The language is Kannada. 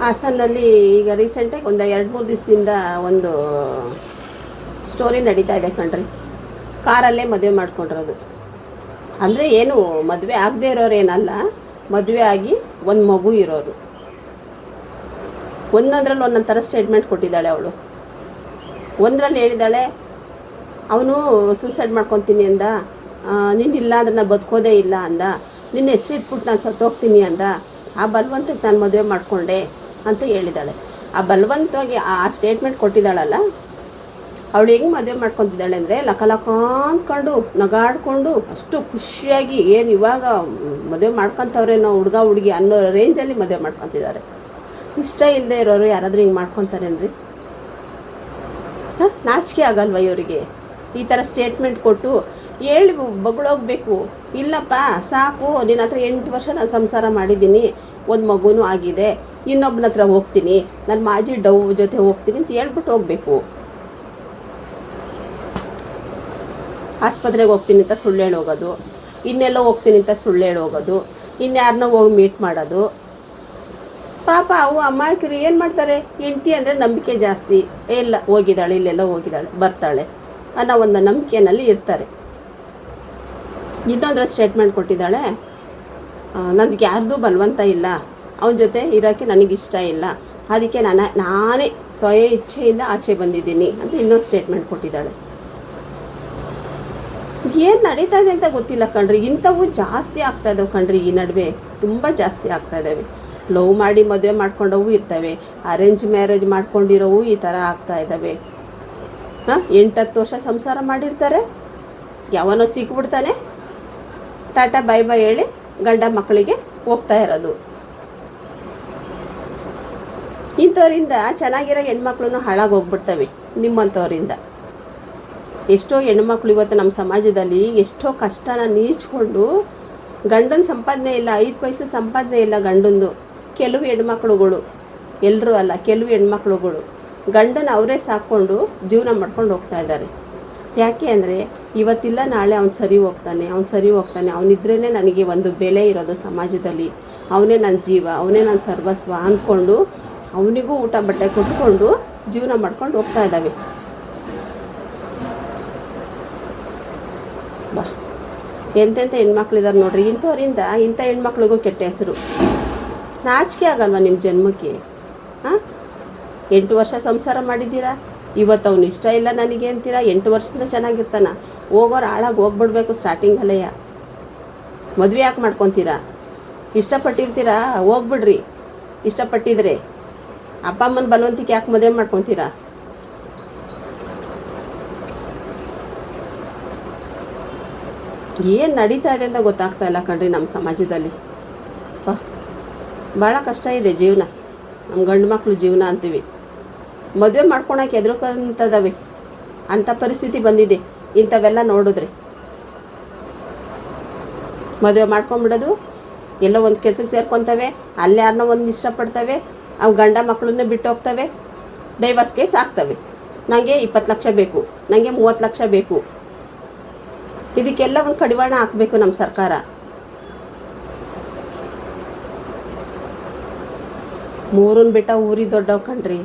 ಹಾಸನಲ್ಲಿ ಈಗ ರೀಸೆಂಟಾಗಿ ಒಂದು 2-3 ದಿವಸದಿಂದ ಒಂದು ಸ್ಟೋರಿ ನಡೀತಾ ಇದೆ ಕಣ್ರಿ. ಕಾರಲ್ಲೇ ಮದುವೆ ಮಾಡ್ಕೊಂಡಿರೋದು. ಅಂದರೆ ಏನು ಮದುವೆ ಆಗದೆ ಇರೋರು ಏನಲ್ಲ, ಮದುವೆ ಆಗಿ ಒಂದು ಮಗು ಇರೋರು. ಒಂದೊಂದರಲ್ಲಿ ಒಂದೊಂದು ಥರ ಸ್ಟೇಟ್ಮೆಂಟ್ ಕೊಟ್ಟಿದ್ದಾಳೆ ಅವಳು. ಒಂದರಲ್ಲಿ ಹೇಳಿದ್ದಾಳೆ, ಅವನು ಸೂಸೈಡ್ ಮಾಡ್ಕೊತೀನಿ ಅಂದ, ನೀನಿಲ್ಲ ಅಂದರೆ ನಾನು ಬದುಕೋದೇ ಇಲ್ಲ ಅಂದ, ನಿನ್ನ ಹೆಸರಿಟ್ಬಿಟ್ಟು ನಾನು ಸತ್ತೋಗ್ತೀನಿ ಅಂದ, ಆ ಬಲವಂತಕ್ಕೆ ನಾನು ಮದುವೆ ಮಾಡಿಕೊಂಡೆ ಅಂತ ಹೇಳಿದ್ದಾಳೆ. ಆ ಬಲವಂತವಾಗಿ ಆ ಸ್ಟೇಟ್ಮೆಂಟ್ ಕೊಟ್ಟಿದ್ದಾಳಲ್ಲ, ಅವಳು ಹೆಂಗೆ ಮದುವೆ ಮಾಡ್ಕೊತಿದ್ದಾಳೆ ಅಂದರೆ ಲಕ ಅಂದ್ಕೊಂಡು ನಗಾಡ್ಕೊಂಡು ಅಷ್ಟು ಖುಷಿಯಾಗಿ, ಏನು ಇವಾಗ ಮದುವೆ ಮಾಡ್ಕೊತವ್ರೇನೋ ಹುಡುಗ ಹುಡುಗಿ ಅನ್ನೋ ರೇಂಜಲ್ಲಿ ಮದುವೆ ಮಾಡ್ಕೊತಿದ್ದಾರೆ. ಇಷ್ಟ ಇಲ್ಲದೆ ಇರೋರು ಯಾರಾದರೂ ಹಿಂಗೆ ಮಾಡ್ಕೊತಾರೇನ್ರಿ? ನಾಚಿಕೆ ಆಗಲ್ವ ಇವರಿಗೆ? ಈ ಥರ ಸ್ಟೇಟ್ಮೆಂಟ್ ಕೊಟ್ಟು ಹೇಳಿ ಬಗಳೋಗ್ಬೇಕು. ಇಲ್ಲಪ್ಪ ಸಾಕು, ನಿನ್ನ ಹತ್ರ 8 ವರ್ಷ ನಾನು ಸಂಸಾರ ಮಾಡಿದ್ದೀನಿ, ಒಂದು ಮಗುನೂ ಆಗಿದೆ, ಇನ್ನೊಬ್ಬನ ಹತ್ರ ಹೋಗ್ತೀನಿ, ನನ್ನ ಮಾಜಿ ಜೊತೆ ಹೋಗ್ತೀನಿ ಅಂತ ಹೇಳ್ಬಿಟ್ಟು ಹೋಗಬೇಕು. ಆಸ್ಪತ್ರೆಗೆ ಹೋಗ್ತೀನಿ ಅಂತ ಸುಳ್ಳು ಹೇಳಿ ಹೋಗೋದು, ಇನ್ನೆಲ್ಲೋ ಹೋಗ್ತೀನಿ ಅಂತ ಸುಳ್ಳು ಹೇಳಿ ಹೋಗೋದು, ಇನ್ಯಾರನ್ನೋ ಹೋಗಿ ಮೀಟ್ ಮಾಡೋದು. ಪಾಪ ಅವು ಅಮ್ಮಾಯಕರು ಏನು ಮಾಡ್ತಾರೆ? ಹೆಂಡ್ತಿ ಅಂದರೆ ನಂಬಿಕೆ ಜಾಸ್ತಿ. ಇಲ್ಲ ಹೋಗಿದ್ದಾಳೆ, ಇಲ್ಲೆಲ್ಲ ಹೋಗಿದ್ದಾಳೆ, ಬರ್ತಾಳೆ ಅನ್ನೋ ಒಂದು ನಂಬಿಕೆಯಲ್ಲಿ ಇರ್ತಾರೆ. ಇನ್ನೊಂದರ ಸ್ಟೇಟ್ಮೆಂಟ್ ಕೊಟ್ಟಿದ್ದಾಳೆ, ನನಗೆ ಯಾರ್ದು ಬಲವಂತ ಇಲ್ಲ, ಅವನ ಜೊತೆ ಇರೋಕ್ಕೆ ನನಗಿಷ್ಟ ಇಲ್ಲ, ಅದಕ್ಕೆ ನಾನೇ ಸ್ವಯ ಇಚ್ಛೆಯಿಂದ ಆಚೆ ಬಂದಿದ್ದೀನಿ ಅಂತ ಇನ್ನೊಂದು ಸ್ಟೇಟ್ಮೆಂಟ್ ಕೊಟ್ಟಿದ್ದಾಳೆ. ಏನು ನಡೀತಾ ಇದೆ ಅಂತ ಗೊತ್ತಿಲ್ಲ ಕಣ್ರಿ. ಇಂಥವು ಜಾಸ್ತಿ ಆಗ್ತಾ ಇದ್ದಾವೆ ಕಣ್ರಿ. ಈ ನಡುವೆ ತುಂಬ ಜಾಸ್ತಿ ಆಗ್ತಾ ಇದ್ದಾವೆ. ಲವ್ ಮಾಡಿ ಮದುವೆ ಮಾಡ್ಕೊಂಡವು ಇರ್ತವೆ, ಅರೇಂಜ್ ಮ್ಯಾರೇಜ್ ಮಾಡ್ಕೊಂಡಿರೋವು ಈ ಥರ ಆಗ್ತಾ ಇದ್ದಾವೆ. 8-10 ವರ್ಷ ಸಂಸಾರ ಮಾಡಿರ್ತಾರೆ, ಯಾವನೋ ಸಿಕ್ಬಿಡ್ತಾನೆ, ಟಾಟಾ ಬೈ ಬೈ ಹೇಳಿ ಗಂಡ ಮಕ್ಕಳಿಗೆ ಹೋಗ್ತಾ ಇರೋದು. ಇಂಥವರಿಂದ ಚೆನ್ನಾಗಿರೋ ಹೆಣ್ಮಕ್ಳು ಹಾಳಾಗಿ ಹೋಗ್ಬಿಡ್ತವೆ ನಿಮ್ಮಂಥವರಿಂದ. ಎಷ್ಟೋ ಹೆಣ್ಮಕ್ಳು ಇವತ್ತು ನಮ್ಮ ಸಮಾಜದಲ್ಲಿ ಎಷ್ಟೋ ಕಷ್ಟನ ನೀಚ್ಕೊಂಡು, ಗಂಡನ ಸಂಪಾದನೆ ಇಲ್ಲ, 5 ಪೈಸೆ ಸಂಪಾದನೆ ಇಲ್ಲ ಗಂಡಂದು. ಕೆಲವು ಹೆಣ್ಮಕ್ಳುಗಳು, ಎಲ್ಲರೂ ಅಲ್ಲ, ಕೆಲವು ಹೆಣ್ಮಕ್ಳುಗಳು ಗಂಡನ ಅವರೇ ಸಾಕ್ಕೊಂಡು ಜೀವನ ಮಾಡ್ಕೊಂಡು ಹೋಗ್ತಾ ಇದ್ದಾರೆ. ಯಾಕೆ ಅಂದರೆ ಇವತ್ತಿಲ್ಲ ನಾಳೆ ಅವ್ನು ಸರಿ ಹೋಗ್ತಾನೆ, ಅವನಿದ್ರೇ ನನಗೆ ಒಂದು ಬೆಲೆ ಇರೋದು ಸಮಾಜದಲ್ಲಿ, ಅವನೇ ನನ್ನ ಜೀವ, ಅವನೇ ನನ್ನ ಸರ್ವಸ್ವ ಅಂದ್ಕೊಂಡು ಅವನಿಗೂ ಊಟ ಬಟ್ಟೆ ಕೊಟ್ಕೊಂಡು ಜೀವನ ಮಾಡ್ಕೊಂಡು ಹೋಗ್ತಾ ಇದ್ದಾವೆ. ಬಾ, ಎಂತೆಂಥ ಹೆಣ್ಮಕ್ಳಿದ್ದಾರೆ ನೋಡ್ರಿ. ಇಂಥವರಿಂದ ಇಂಥ ಹೆಣ್ಮಕ್ಳಿಗೂ ಕೆಟ್ಟ ಹೆಸರು. ನಾಚಿಕೆ ಆಗಲ್ವ ನಿಮ್ಮ ಜನ್ಮಕ್ಕೆ? 8 ವರ್ಷ ಸಂಸಾರ ಮಾಡಿದ್ದೀರಾ, ಇವತ್ತು ಅವ್ನು ಇಷ್ಟ ಇಲ್ಲ ನನಗೆ ಅಂತೀರಾ. 8 ವರ್ಷದಿಂದ ಚೆನ್ನಾಗಿರ್ತಾನ, ಹೋಗೋರು ಹಾಳಾಗಿ ಹೋಗ್ಬಿಡ್ಬೇಕು ಸ್ಟಾರ್ಟಿಂಗಲ್ಲಯ್ಯ. ಮದುವೆ ಯಾಕೆ ಮಾಡ್ಕೊತೀರಾ? ಇಷ್ಟಪಟ್ಟಿರ್ತೀರಾ, ಹೋಗ್ಬಿಡ್ರಿ. ಇಷ್ಟಪಟ್ಟಿದ್ರೆ ಅಪ್ಪ ಅಮ್ಮನ ಬಲವಂತಿಕೆ ಯಾಕೆ ಮದುವೆ ಮಾಡ್ಕೊತೀರಾ? ಏನು ನಡೀತಾ ಇದೆ ಅಂತ ಗೊತ್ತಾಗ್ತಾ ಇಲ್ಲ ಕಣ್ರಿ ನಮ್ಮ ಸಮಾಜದಲ್ಲಿ. ಭಾಳ ಕಷ್ಟ ಇದೆ ಜೀವನ, ನಮ್ಮ ಗಂಡು ಮಕ್ಕಳು ಜೀವನ ಅಂತೀವಿ. ಮದುವೆ ಮಾಡ್ಕೊಳಕ್ಕೆ ಎದುರುಕಂತದವೆ ಅಂಥ ಪರಿಸ್ಥಿತಿ ಬಂದಿದೆ ಇಂಥವೆಲ್ಲ ನೋಡಿದ್ರೆ. ಮದುವೆ ಮಾಡ್ಕೊಂಬಿಡೋದು, ಎಲ್ಲೋ ಒಂದು ಕೆಲಸಕ್ಕೆ ಸೇರ್ಕೊತವೆ, ಅಲ್ಲೇ ಯಾರನ್ನೋ ಒಂದು ಇಷ್ಟಪಡ್ತವೆ, ಅವು ಗಂಡ ಮಕ್ಕಳನ್ನೇ ಬಿಟ್ಟು ಹೋಗ್ತವೆ, ಡೈವರ್ಸ್ ಕೇಸ್ ಆಗ್ತವೆ. ನನಗೆ 20 ಲಕ್ಷ ಬೇಕು, ನನಗೆ 30 ಲಕ್ಷ ಬೇಕು. ಇದಕ್ಕೆಲ್ಲ ಒಂದು ಕಡಿವಾಣ ಹಾಕಬೇಕು ನಮ್ಮ ಸರ್ಕಾರ. ಮೂರನ್ನ ಬಿಟ್ಟ ಊರಿ ದೊಡ್ಡವು ಕಣ್ರಿ.